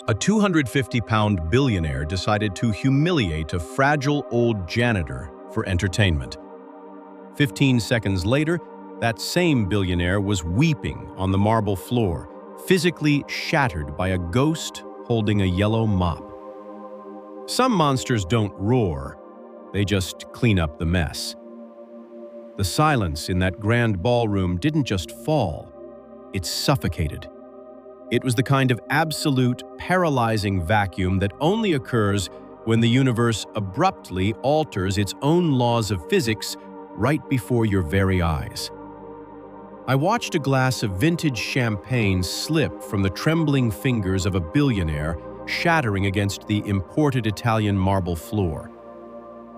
A 250-pound billionaire decided to humiliate a fragile old janitor for entertainment. 15 seconds later, that same billionaire was weeping on the marble floor, physically shattered by a ghost holding a yellow mop. Some monsters don't roar, they just clean up the mess. The silence in that grand ballroom didn't just fall, it suffocated. It was the kind of absolute, paralyzing vacuum that only occurs when the universe abruptly alters its own laws of physics right before your very eyes. I watched a glass of vintage champagne slip from the trembling fingers of a billionaire, shattering against the imported Italian marble floor.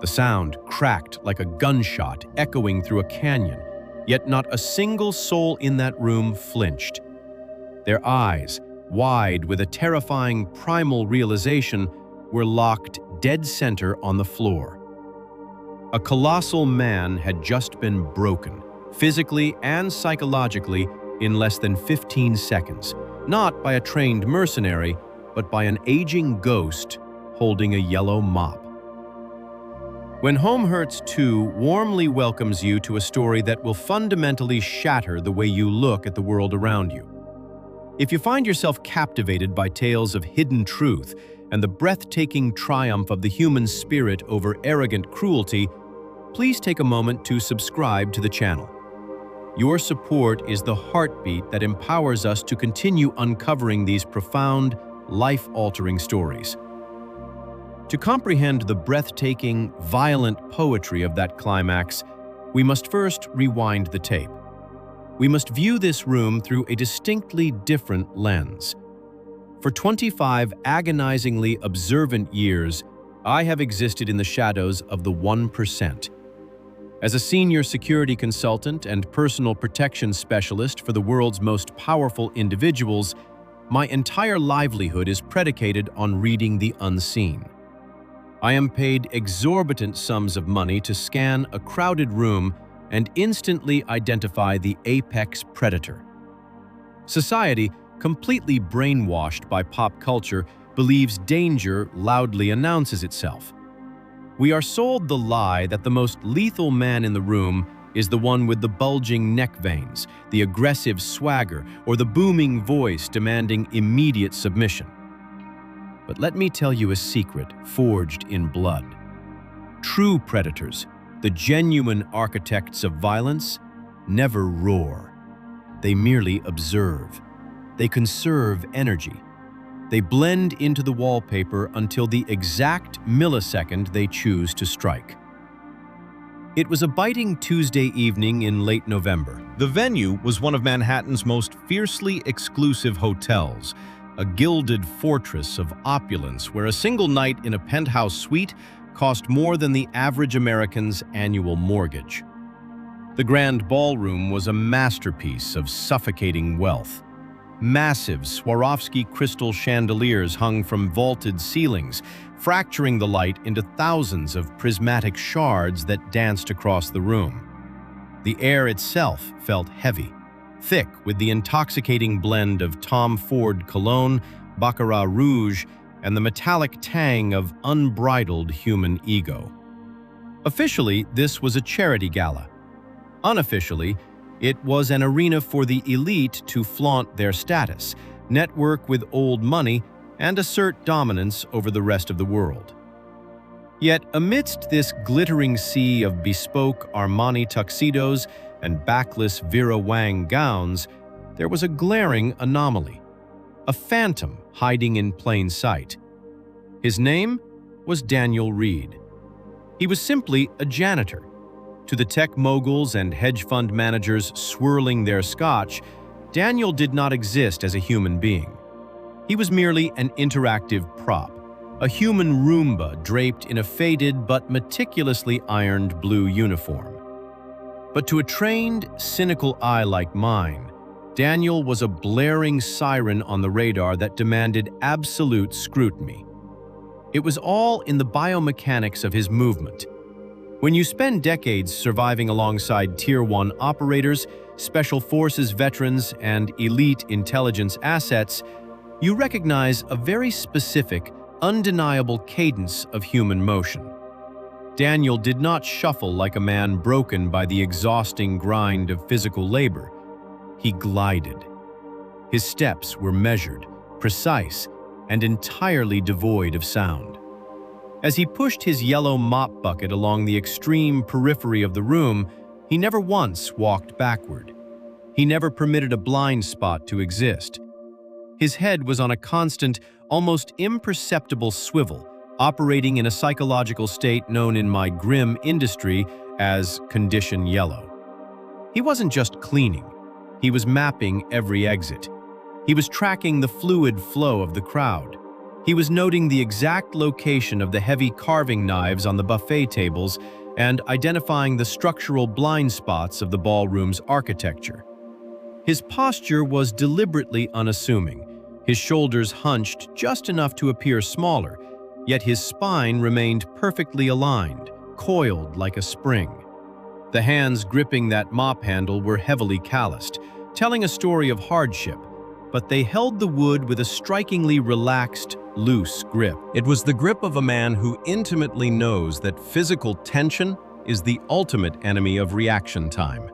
The sound cracked like a gunshot echoing through a canyon, yet not a single soul in that room flinched. Their eyes, wide with a terrifying primal realization, were locked dead center on the floor. A colossal man had just been broken, physically and psychologically, in less than 15 seconds, not by a trained mercenary, but by an aging ghost holding a yellow mop. When Home Hurts 2 warmly welcomes you to a story that will fundamentally shatter the way you look at the world around you. If you find yourself captivated by tales of hidden truth and the breathtaking triumph of the human spirit over arrogant cruelty, please take a moment to subscribe to the channel. Your support is the heartbeat that empowers us to continue uncovering these profound, life-altering stories. To comprehend the breathtaking, violent poetry of that climax, we must first rewind the tape. We must view this room through a distinctly different lens. For 25 agonizingly observant years, I have existed in the shadows of the 1%. As a senior security consultant and personal protection specialist for the world's most powerful individuals, my entire livelihood is predicated on reading the unseen. I am paid exorbitant sums of money to scan a crowded room and instantly identify the apex predator. Society, completely brainwashed by pop culture, believes danger loudly announces itself. We are sold the lie that the most lethal man in the room is the one with the bulging neck veins, the aggressive swagger, or the booming voice demanding immediate submission. But let me tell you a secret forged in blood. True predators, the genuine architects of violence, never roar. They merely observe. They conserve energy. They blend into the wallpaper until the exact millisecond they choose to strike. It was a biting Tuesday evening in late November. The venue was one of Manhattan's most fiercely exclusive hotels, a gilded fortress of opulence where a single night in a penthouse suite cost more than the average American's annual mortgage. The grand ballroom was a masterpiece of suffocating wealth. Massive Swarovski crystal chandeliers hung from vaulted ceilings, fracturing the light into thousands of prismatic shards that danced across the room. The air itself felt heavy, thick with the intoxicating blend of Tom Ford cologne, Baccarat Rouge, and the metallic tang of unbridled human ego. Officially, this was a charity gala. Unofficially, it was an arena for the elite to flaunt their status, network with old money, and assert dominance over the rest of the world. Yet, amidst this glittering sea of bespoke Armani tuxedos and backless Vera Wang gowns, there was a glaring anomaly. A phantom hiding in plain sight. His name was Daniel Reed. He was simply a janitor. To the tech moguls and hedge fund managers swirling their scotch, Daniel did not exist as a human being. He was merely an interactive prop, a human Roomba draped in a faded but meticulously ironed blue uniform. But to a trained, cynical eye like mine, Daniel was a blaring siren on the radar that demanded absolute scrutiny. It was all in the biomechanics of his movement. When you spend decades surviving alongside Tier 1 operators, Special Forces veterans, and elite intelligence assets, you recognize a very specific, undeniable cadence of human motion. Daniel did not shuffle like a man broken by the exhausting grind of physical labor. He glided. His steps were measured, precise, and entirely devoid of sound. As he pushed his yellow mop bucket along the extreme periphery of the room, he never once walked backward. He never permitted a blind spot to exist. His head was on a constant, almost imperceptible swivel, operating in a psychological state known in my grim industry as condition yellow. He wasn't just cleaning. He was mapping every exit. He was tracking the fluid flow of the crowd. He was noting the exact location of the heavy carving knives on the buffet tables and identifying the structural blind spots of the ballroom's architecture. His posture was deliberately unassuming. His shoulders hunched just enough to appear smaller, yet his spine remained perfectly aligned, coiled like a spring. The hands gripping that mop handle were heavily calloused, telling a story of hardship, but they held the wood with a strikingly relaxed, loose grip. It was the grip of a man who intimately knows that physical tension is the ultimate enemy of reaction time.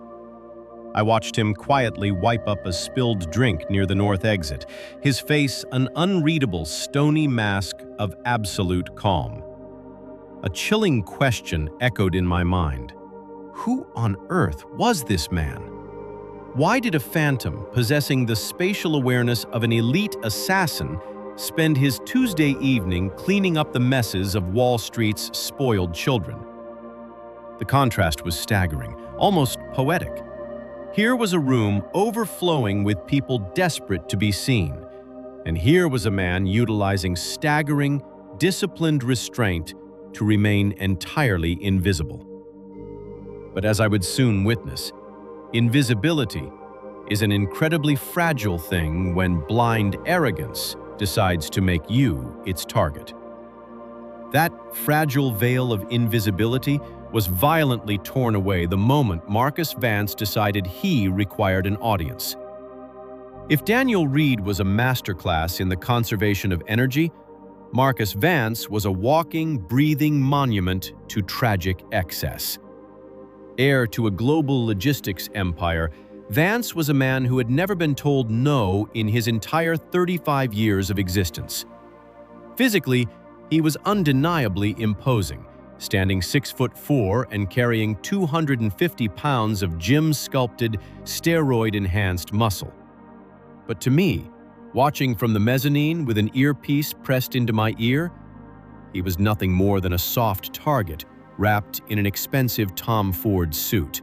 I watched him quietly wipe up a spilled drink near the north exit, his face an unreadable, stony mask of absolute calm. A chilling question echoed in my mind. Who on earth was this man? Why did a phantom possessing the spatial awareness of an elite assassin spend his Tuesday evening cleaning up the messes of Wall Street's spoiled children? The contrast was staggering, almost poetic. Here was a room overflowing with people desperate to be seen, and here was a man utilizing staggering, disciplined restraint to remain entirely invisible. But as I would soon witness, invisibility is an incredibly fragile thing when blind arrogance decides to make you its target. That fragile veil of invisibility was violently torn away the moment Marcus Vance decided he required an audience. If Daniel Reed was a masterclass in the conservation of energy, Marcus Vance was a walking, breathing monument to tragic excess. Heir to a global logistics empire, Vance was a man who had never been told no in his entire 35 years of existence. Physically, he was undeniably imposing, standing 6'4" and carrying 250 pounds of gym-sculpted, steroid-enhanced muscle. But to me, watching from the mezzanine with an earpiece pressed into my ear, he was nothing more than a soft target wrapped in an expensive Tom Ford suit.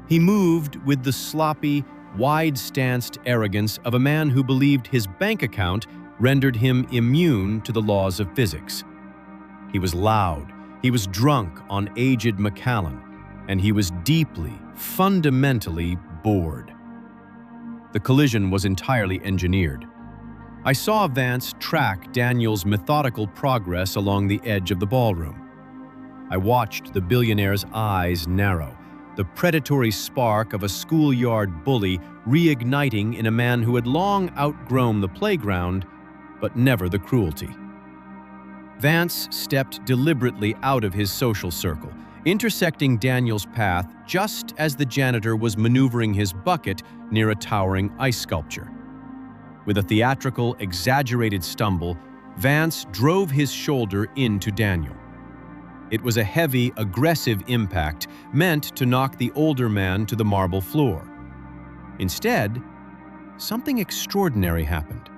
He moved with the sloppy, wide-stanced arrogance of a man who believed his bank account rendered him immune to the laws of physics. He was loud, he was drunk on aged Macallan, and he was deeply, fundamentally bored. The collision was entirely engineered. I saw Vance track Daniel's methodical progress along the edge of the ballroom. I watched the billionaire's eyes narrow, the predatory spark of a schoolyard bully reigniting in a man who had long outgrown the playground, but never the cruelty. Vance stepped deliberately out of his social circle, intersecting Daniel's path just as the janitor was maneuvering his bucket near a towering ice sculpture. With a theatrical, exaggerated stumble, Vance drove his shoulder into Daniel. It was a heavy, aggressive impact meant to knock the older man to the marble floor. Instead, something extraordinary happened.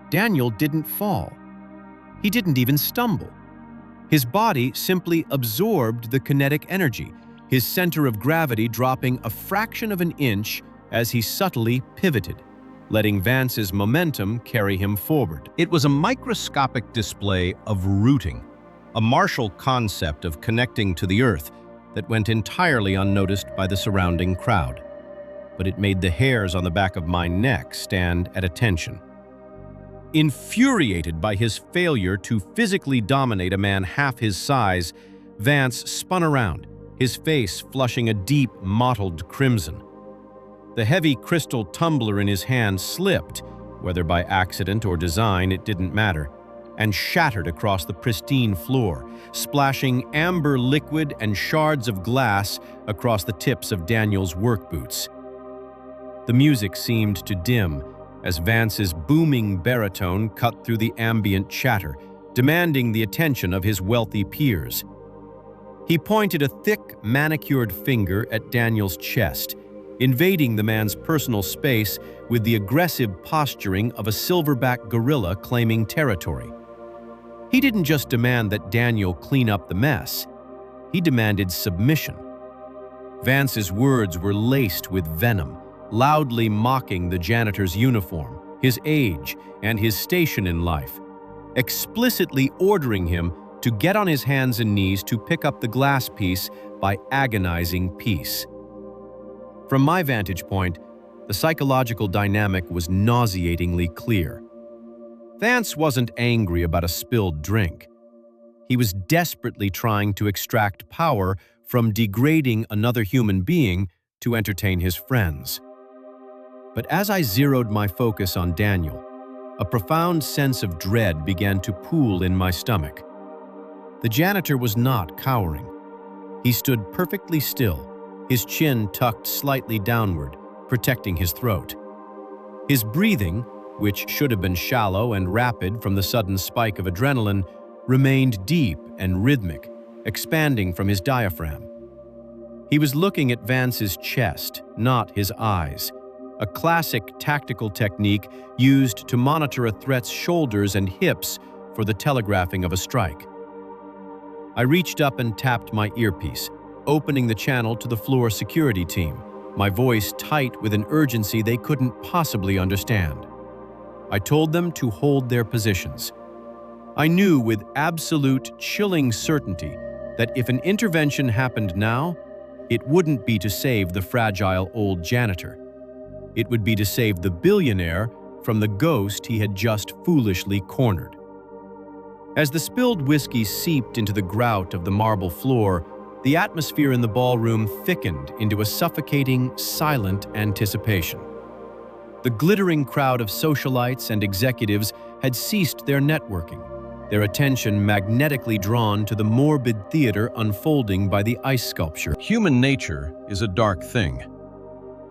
Daniel didn't fall. He didn't even stumble. His body simply absorbed the kinetic energy, his center of gravity dropping a fraction of an inch as he subtly pivoted, letting Vance's momentum carry him forward. It was a microscopic display of rooting, a martial concept of connecting to the earth that went entirely unnoticed by the surrounding crowd. But it made the hairs on the back of my neck stand at attention. Infuriated by his failure to physically dominate a man half his size, Vance spun around, his face flushing a deep, mottled crimson. The heavy crystal tumbler in his hand slipped, whether by accident or design, it didn't matter, and shattered across the pristine floor, splashing amber liquid and shards of glass across the tips of Daniel's work boots. The music seemed to dim as Vance's booming baritone cut through the ambient chatter, demanding the attention of his wealthy peers. He pointed a thick, manicured finger at Daniel's chest, invading the man's personal space with the aggressive posturing of a silverback gorilla claiming territory. He didn't just demand that Daniel clean up the mess. He demanded submission. Vance's words were laced with venom, loudly mocking the janitor's uniform, his age, and his station in life, explicitly ordering him to get on his hands and knees to pick up the glass piece by agonizing peace. From my vantage point, the psychological dynamic was nauseatingly clear. Vance wasn't angry about a spilled drink. He was desperately trying to extract power from degrading another human being to entertain his friends. But as I zeroed my focus on Daniel, a profound sense of dread began to pool in my stomach. The janitor was not cowering. He stood perfectly still, his chin tucked slightly downward, protecting his throat. His breathing, which should have been shallow and rapid from the sudden spike of adrenaline, remained deep and rhythmic, expanding from his diaphragm. He was looking at Vance's chest, not his eyes, a classic tactical technique used to monitor a threat's shoulders and hips for the telegraphing of a strike. I reached up and tapped my earpiece, opening the channel to the floor security team, my voice tight with an urgency they couldn't possibly understand. I told them to hold their positions. I knew with absolute chilling certainty that if an intervention happened now, it wouldn't be to save the fragile old janitor. It would be to save the billionaire from the ghost he had just foolishly cornered. As the spilled whiskey seeped into the grout of the marble floor, the atmosphere in the ballroom thickened into a suffocating, silent anticipation. The glittering crowd of socialites and executives had ceased their networking, their attention magnetically drawn to the morbid theater unfolding by the ice sculpture. Human nature is a dark thing.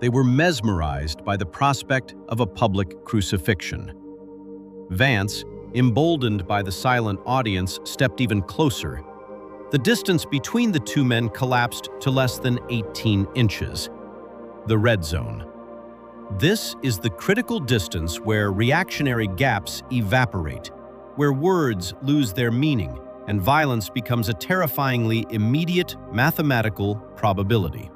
They were mesmerized by the prospect of a public crucifixion. Vance, emboldened by the silent audience, stepped even closer. The distance between the two men collapsed to less than 18 inches. The red zone. This is the critical distance where reactionary gaps evaporate, where words lose their meaning and violence becomes a terrifyingly immediate mathematical probability.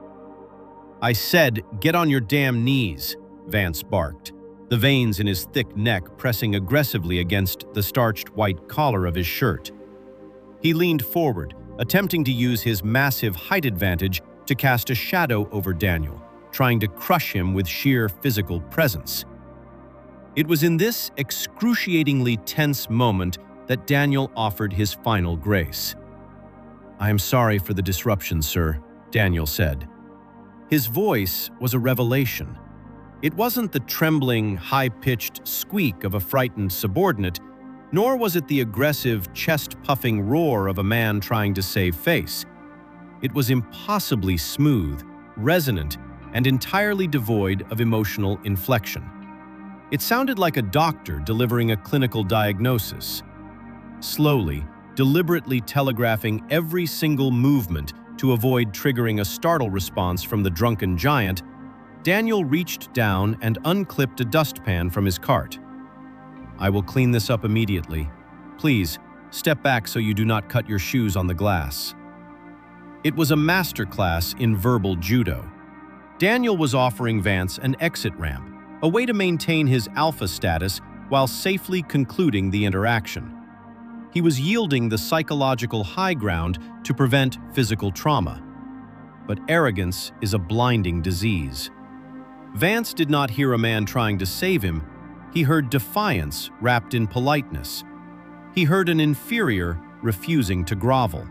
"I said, get on your damn knees," Vance barked, the veins in his thick neck pressing aggressively against the starched white collar of his shirt. He leaned forward, attempting to use his massive height advantage to cast a shadow over Daniel, trying to crush him with sheer physical presence. It was in this excruciatingly tense moment that Daniel offered his final grace. "I am sorry for the disruption, sir," Daniel said. His voice was a revelation. It wasn't the trembling, high-pitched squeak of a frightened subordinate, nor was it the aggressive, chest-puffing roar of a man trying to save face. It was impossibly smooth, resonant, and entirely devoid of emotional inflection. It sounded like a doctor delivering a clinical diagnosis. Slowly, deliberately telegraphing every single movement to avoid triggering a startle response from the drunken giant, Daniel reached down and unclipped a dustpan from his cart. "I will clean this up immediately. Please, step back so you do not cut your shoes on the glass." It was a masterclass in verbal judo. Daniel was offering Vance an exit ramp, a way to maintain his alpha status while safely concluding the interaction. He was yielding the psychological high ground to prevent physical trauma. But arrogance is a blinding disease. Vance did not hear a man trying to save him. He heard defiance wrapped in politeness. He heard an inferior refusing to grovel.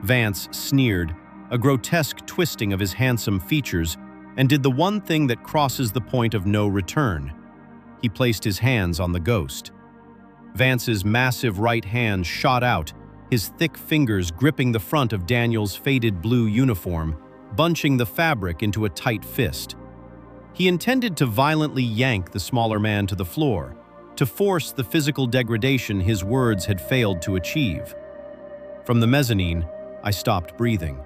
Vance sneered, a grotesque twisting of his handsome features, and did the one thing that crosses the point of no return. He placed his hands on the ghost. Vance's massive right hand shot out, his thick fingers gripping the front of Daniel's faded blue uniform, bunching the fabric into a tight fist. He intended to violently yank the smaller man to the floor, to force the physical degradation his words had failed to achieve. From the mezzanine, I stopped breathing.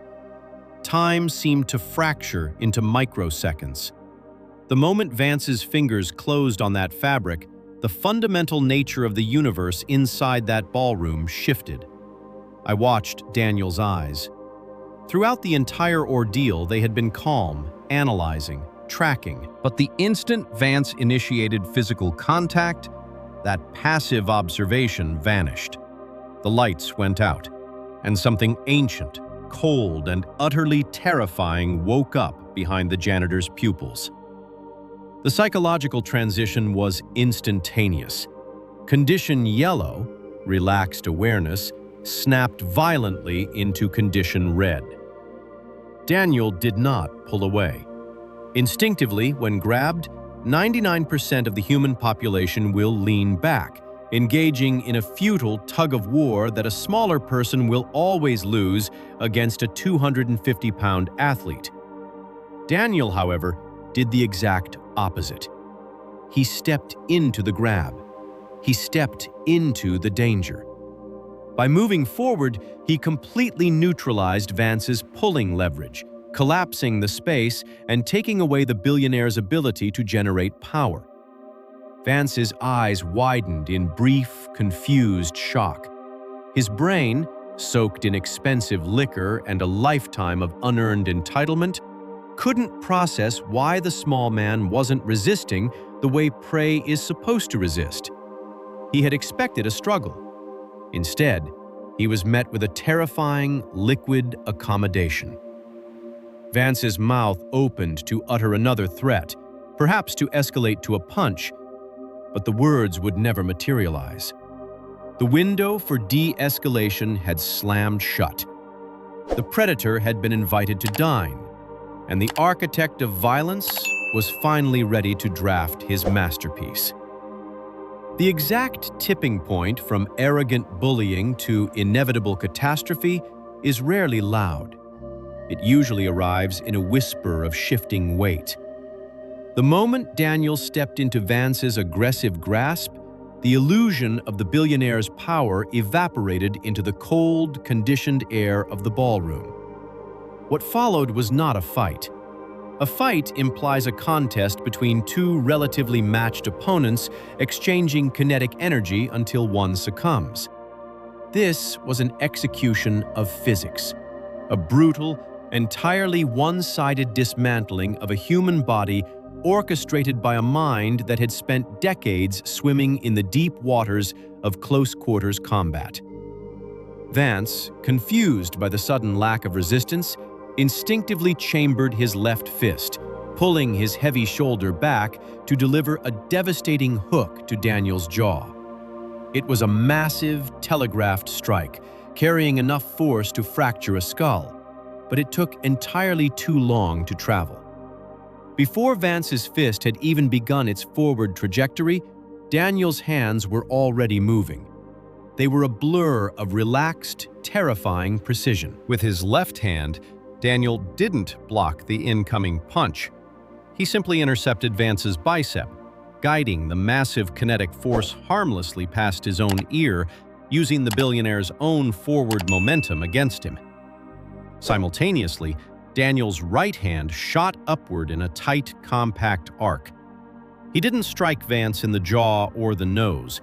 Time seemed to fracture into microseconds. The moment Vance's fingers closed on that fabric, the fundamental nature of the universe inside that ballroom shifted. I watched Daniel's eyes. Throughout the entire ordeal, they had been calm, analyzing, tracking. But the instant Vance initiated physical contact, that passive observation vanished. The lights went out, and something ancient, cold, and utterly terrifying woke up behind the janitor's pupils. The psychological transition was instantaneous. Condition yellow, relaxed awareness, snapped violently into condition red. Daniel did not pull away. Instinctively, when grabbed, 99% of the human population will lean back, engaging in a futile tug-of-war that a smaller person will always lose against a 250-pound athlete. Daniel, however, did the exact opposite. He stepped into the grab. He stepped into the danger. By moving forward, he completely neutralized Vance's pulling leverage, collapsing the space and taking away the billionaire's ability to generate power. Vance's eyes widened in brief, confused shock. His brain, soaked in expensive liquor and a lifetime of unearned entitlement, couldn't process why the small man wasn't resisting the way prey is supposed to resist. He had expected a struggle. Instead, he was met with a terrifying, liquid accommodation. Vance's mouth opened to utter another threat, perhaps to escalate to a punch, but the words would never materialize. The window for de-escalation had slammed shut. The predator had been invited to dine, and the architect of violence was finally ready to draft his masterpiece. The exact tipping point from arrogant bullying to inevitable catastrophe is rarely loud. It usually arrives in a whisper of shifting weight. The moment Daniel stepped into Vance's aggressive grasp, the illusion of the billionaire's power evaporated into the cold, conditioned air of the ballroom. What followed was not a fight. A fight implies a contest between two relatively matched opponents exchanging kinetic energy until one succumbs. This was an execution of physics, a brutal, entirely one-sided dismantling of a human body orchestrated by a mind that had spent decades swimming in the deep waters of close-quarters combat. Vance, confused by the sudden lack of resistance, instinctively chambered his left fist, pulling his heavy shoulder back to deliver a devastating hook to Daniel's jaw. It was a massive, telegraphed strike, carrying enough force to fracture a skull, but it took entirely too long to travel. Before Vance's fist had even begun its forward trajectory, Daniel's hands were already moving. They were a blur of relaxed, terrifying precision. With his left hand, Daniel didn't block the incoming punch. He simply intercepted Vance's bicep, guiding the massive kinetic force harmlessly past his own ear, using the billionaire's own forward momentum against him. Simultaneously, Daniel's right hand shot upward in a tight, compact arc. He didn't strike Vance in the jaw or the nose.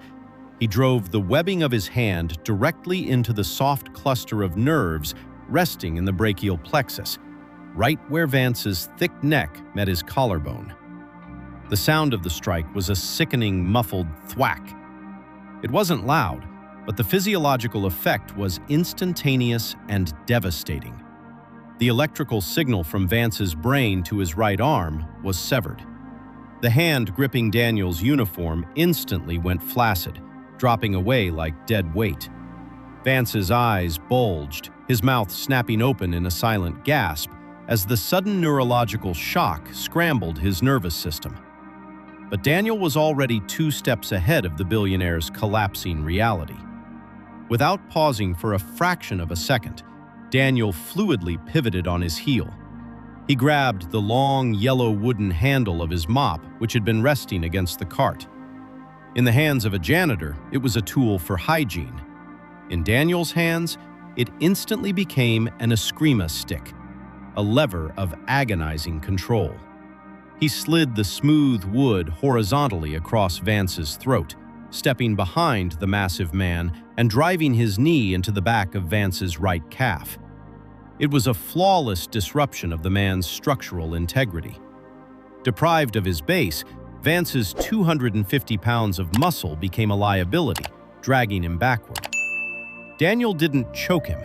He drove the webbing of his hand directly into the soft cluster of nerves resting in the brachial plexus, right where Vance's thick neck met his collarbone. The sound of the strike was a sickening, muffled thwack. It wasn't loud, but the physiological effect was instantaneous and devastating. The electrical signal from Vance's brain to his right arm was severed. The hand gripping Daniel's uniform instantly went flaccid, dropping away like dead weight. Vance's eyes bulged, his mouth snapping open in a silent gasp as the sudden neurological shock scrambled his nervous system. but Daniel was already 2 steps ahead of the billionaire's collapsing reality. Without pausing for a fraction of a second, Daniel fluidly pivoted on his heel. He grabbed the long, yellow wooden handle of his mop, which had been resting against the cart. In the hands of a janitor, it was a tool for hygiene. In Daniel's hands, it instantly became an eskrima stick, a lever of agonizing control. He slid the smooth wood horizontally across Vance's throat, stepping behind the massive man and driving his knee into the back of Vance's right calf. It was a flawless disruption of the man's structural integrity. Deprived of his base, Vance's 250 pounds of muscle became a liability, dragging him backward. Daniel didn't choke him.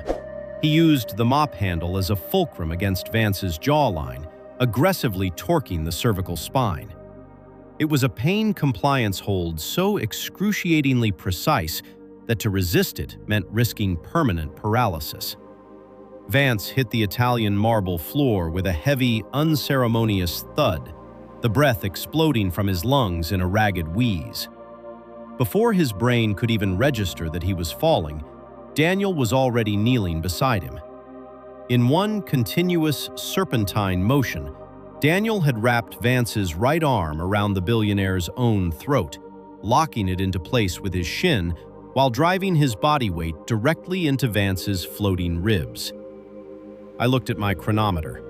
He used the mop handle as a fulcrum against Vance's jawline, aggressively torquing the cervical spine. It was a pain compliance hold so excruciatingly precise that to resist it meant risking permanent paralysis. Vance hit the Italian marble floor with a heavy, unceremonious thud, the breath exploding from his lungs in a ragged wheeze. Before his brain could even register that he was falling, Daniel was already kneeling beside him. In one continuous serpentine motion, Daniel had wrapped Vance's right arm around the billionaire's own throat, locking it into place with his shin while driving his body weight directly into Vance's floating ribs. I looked at my chronometer.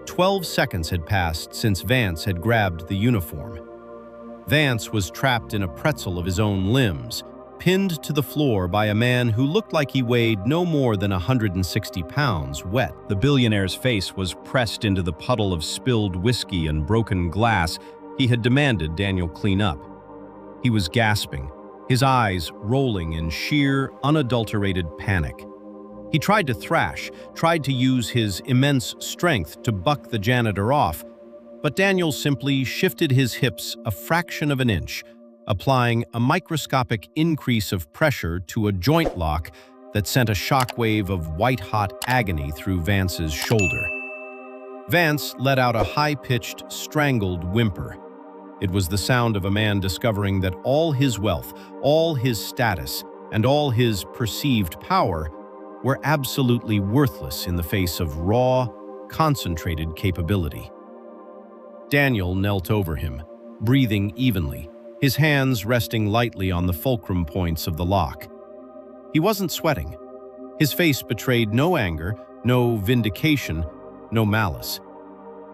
12 seconds had passed since Vance had grabbed the uniform. Vance was trapped in a pretzel of his own limbs, pinned to the floor by a man who looked like he weighed no more than 160 pounds wet. The billionaire's face was pressed into the puddle of spilled whiskey and broken glass he had demanded Daniel clean up. He was gasping, his eyes rolling in sheer, unadulterated panic. He tried to thrash, tried to use his immense strength to buck the janitor off, but Daniel simply shifted his hips a fraction of an inch, applying a microscopic increase of pressure to a joint lock that sent a shockwave of white-hot agony through Vance's shoulder. Vance let out a high-pitched, strangled whimper. It was the sound of a man discovering that all his wealth, all his status, and all his perceived power were absolutely worthless in the face of raw, concentrated capability. Daniel knelt over him, breathing evenly, his hands resting lightly on the fulcrum points of the lock. He wasn't sweating. His face betrayed no anger, no vindication, no malice.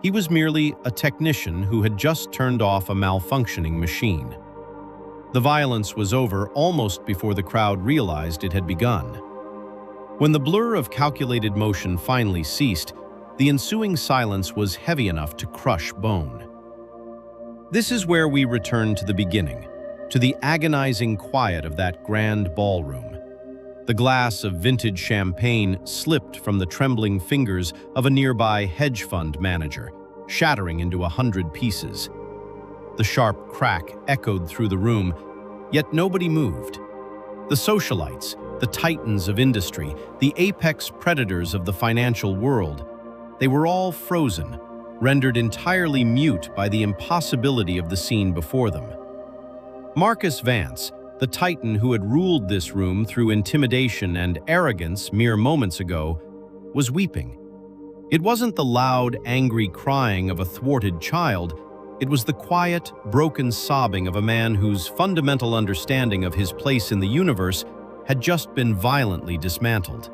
He was merely a technician who had just turned off a malfunctioning machine. The violence was over almost before the crowd realized it had begun. When the blur of calculated motion finally ceased, the ensuing silence was heavy enough to crush bone. This is where we return to the beginning, to the agonizing quiet of that grand ballroom. The glass of vintage champagne slipped from the trembling fingers of a nearby hedge fund manager, shattering into 100 pieces. The sharp crack echoed through the room, yet nobody moved. The socialites, the titans of industry, the apex predators of the financial world, they were all frozen, rendered entirely mute by the impossibility of the scene before them. Marcus Vance, the titan who had ruled this room through intimidation and arrogance mere moments ago, was weeping. It wasn't the loud, angry crying of a thwarted child. It was the quiet, broken sobbing of a man whose fundamental understanding of his place in the universe had just been violently dismantled.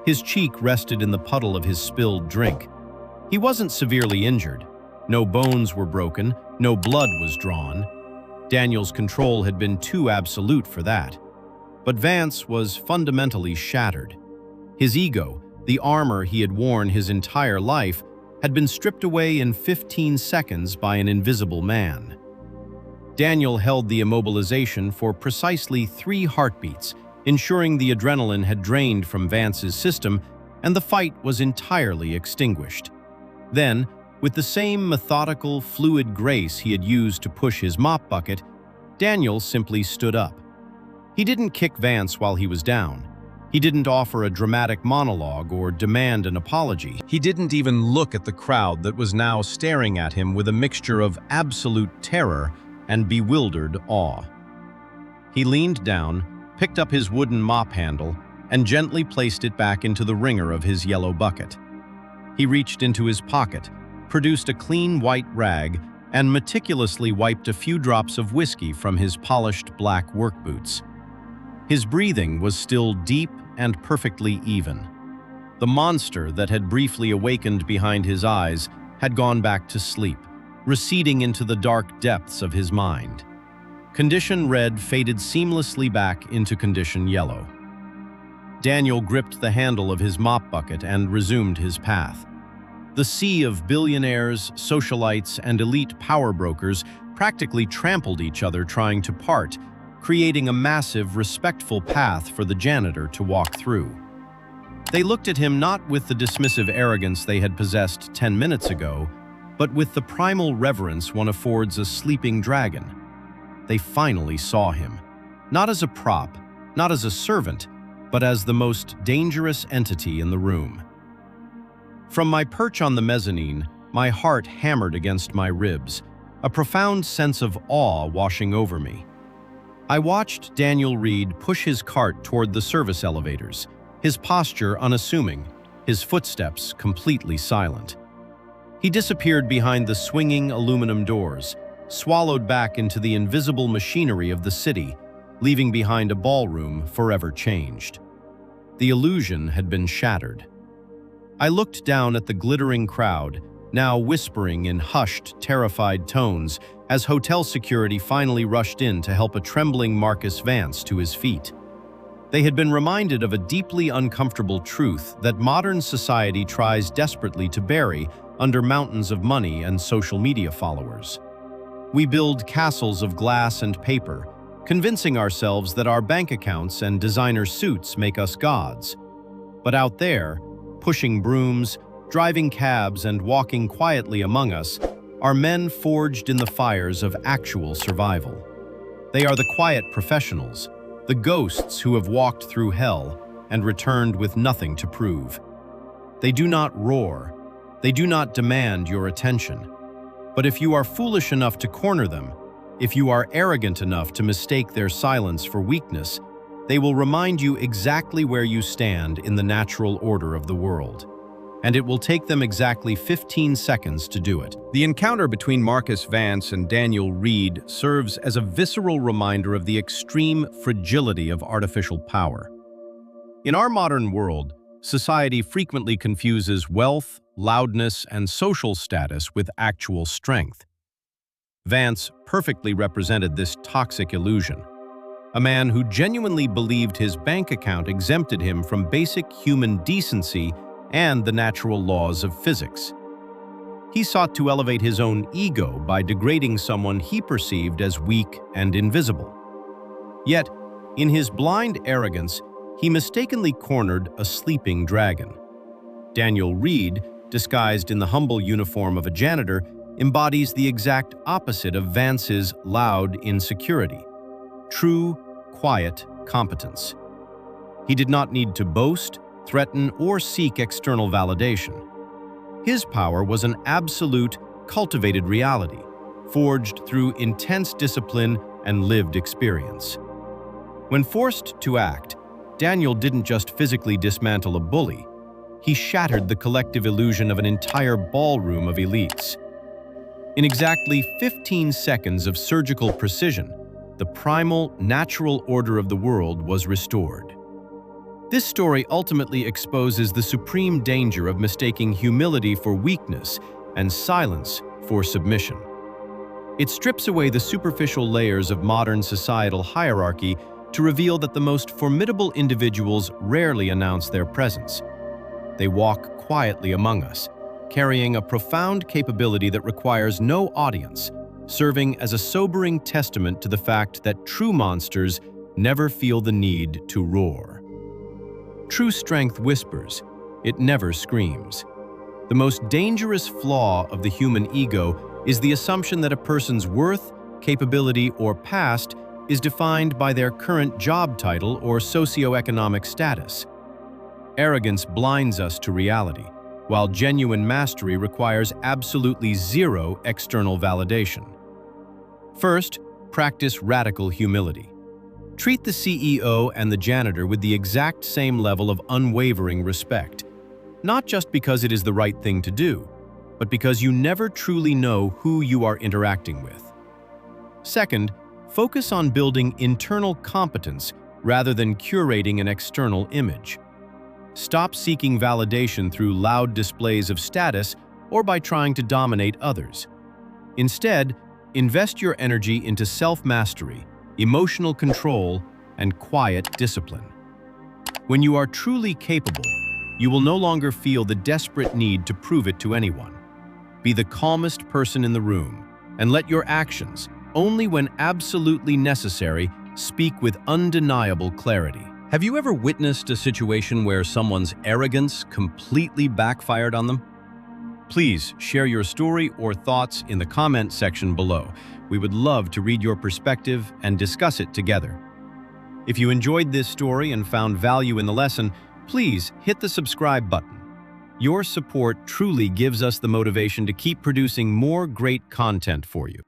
His cheek rested in the puddle of his spilled drink. He wasn't severely injured. No bones were broken, no blood was drawn. Daniel's control had been too absolute for that. But Vance was fundamentally shattered. His ego, the armor he had worn his entire life, had been stripped away in 15 seconds by an invisible man. Daniel held the immobilization for precisely 3 heartbeats, ensuring the adrenaline had drained from Vance's system and the fight was entirely extinguished. Then, with the same methodical, fluid grace he had used to push his mop bucket, Daniel simply stood up. He didn't kick Vance while he was down. He didn't offer a dramatic monologue or demand an apology. He didn't even look at the crowd that was now staring at him with a mixture of absolute terror and bewildered awe. He leaned down, picked up his wooden mop handle, and gently placed it back into the wringer of his yellow bucket. He reached into his pocket, produced a clean white rag, and meticulously wiped a few drops of whiskey from his polished black work boots. His breathing was still deep and perfectly even. The monster that had briefly awakened behind his eyes had gone back to sleep, receding into the dark depths of his mind. Condition red faded seamlessly back into condition yellow. Daniel gripped the handle of his mop bucket and resumed his path. The sea of billionaires, socialites, and elite power brokers practically trampled each other trying to part, creating a massive, respectful path for the janitor to walk through. They looked at him not with the dismissive arrogance they had possessed 10 minutes ago, but with the primal reverence one affords a sleeping dragon. They finally saw him, not as a prop, not as a servant, but as the most dangerous entity in the room. From my perch on the mezzanine, my heart hammered against my ribs, a profound sense of awe washing over me. I watched Daniel Reed push his cart toward the service elevators, his posture unassuming, his footsteps completely silent. He disappeared behind the swinging aluminum doors, swallowed back into the invisible machinery of the city, leaving behind a ballroom forever changed. The illusion had been shattered. I looked down at the glittering crowd, now whispering in hushed, terrified tones as hotel security finally rushed in to help a trembling Marcus Vance to his feet. They had been reminded of a deeply uncomfortable truth that modern society tries desperately to bury under mountains of money and social media followers. We build castles of glass and paper, convincing ourselves that our bank accounts and designer suits make us gods. But out there, pushing brooms, driving cabs, and walking quietly among us, are men forged in the fires of actual survival. They are the quiet professionals, the ghosts who have walked through hell and returned with nothing to prove. They do not roar, they do not demand your attention. But if you are foolish enough to corner them, if you are arrogant enough to mistake their silence for weakness, they will remind you exactly where you stand in the natural order of the world. And it will take them exactly 15 seconds to do it. The encounter between Marcus Vance and Daniel Reed serves as a visceral reminder of the extreme fragility of artificial power. In our modern world, society frequently confuses wealth, loudness, and social status with actual strength. Vance perfectly represented this toxic illusion. A man who genuinely believed his bank account exempted him from basic human decency and the natural laws of physics. He sought to elevate his own ego by degrading someone he perceived as weak and invisible. Yet, in his blind arrogance, he mistakenly cornered a sleeping dragon. Daniel Reed, disguised in the humble uniform of a janitor, embodies the exact opposite of Vance's loud insecurity. True, quiet competence. He did not need to boast, threaten, or seek external validation. His power was an absolute, cultivated reality, forged through intense discipline and lived experience. When forced to act, Daniel didn't just physically dismantle a bully, he shattered the collective illusion of an entire ballroom of elites. In exactly 15 seconds of surgical precision, the primal, natural order of the world was restored. This story ultimately exposes the supreme danger of mistaking humility for weakness and silence for submission. It strips away the superficial layers of modern societal hierarchy to reveal that the most formidable individuals rarely announce their presence. They walk quietly among us, carrying a profound capability that requires no audience, serving as a sobering testament to the fact that true monsters never feel the need to roar. True strength whispers, it never screams. The most dangerous flaw of the human ego is the assumption that a person's worth, capability, or past is defined by their current job title or socioeconomic status. Arrogance blinds us to reality, while genuine mastery requires absolutely zero external validation. First, practice radical humility. Treat the CEO and the janitor with the exact same level of unwavering respect, not just because it is the right thing to do, but because you never truly know who you are interacting with. Second, focus on building internal competence rather than curating an external image. Stop seeking validation through loud displays of status or by trying to dominate others. Instead, invest your energy into self-mastery, emotional control, and quiet discipline. When you are truly capable, you will no longer feel the desperate need to prove it to anyone. Be the calmest person in the room, and let your actions, only when absolutely necessary, speak with undeniable clarity. Have you ever witnessed a situation where someone's arrogance completely backfired on them? Please share your story or thoughts in the comment section below. We would love to read your perspective and discuss it together. If you enjoyed this story and found value in the lesson, please hit the subscribe button. Your support truly gives us the motivation to keep producing more great content for you.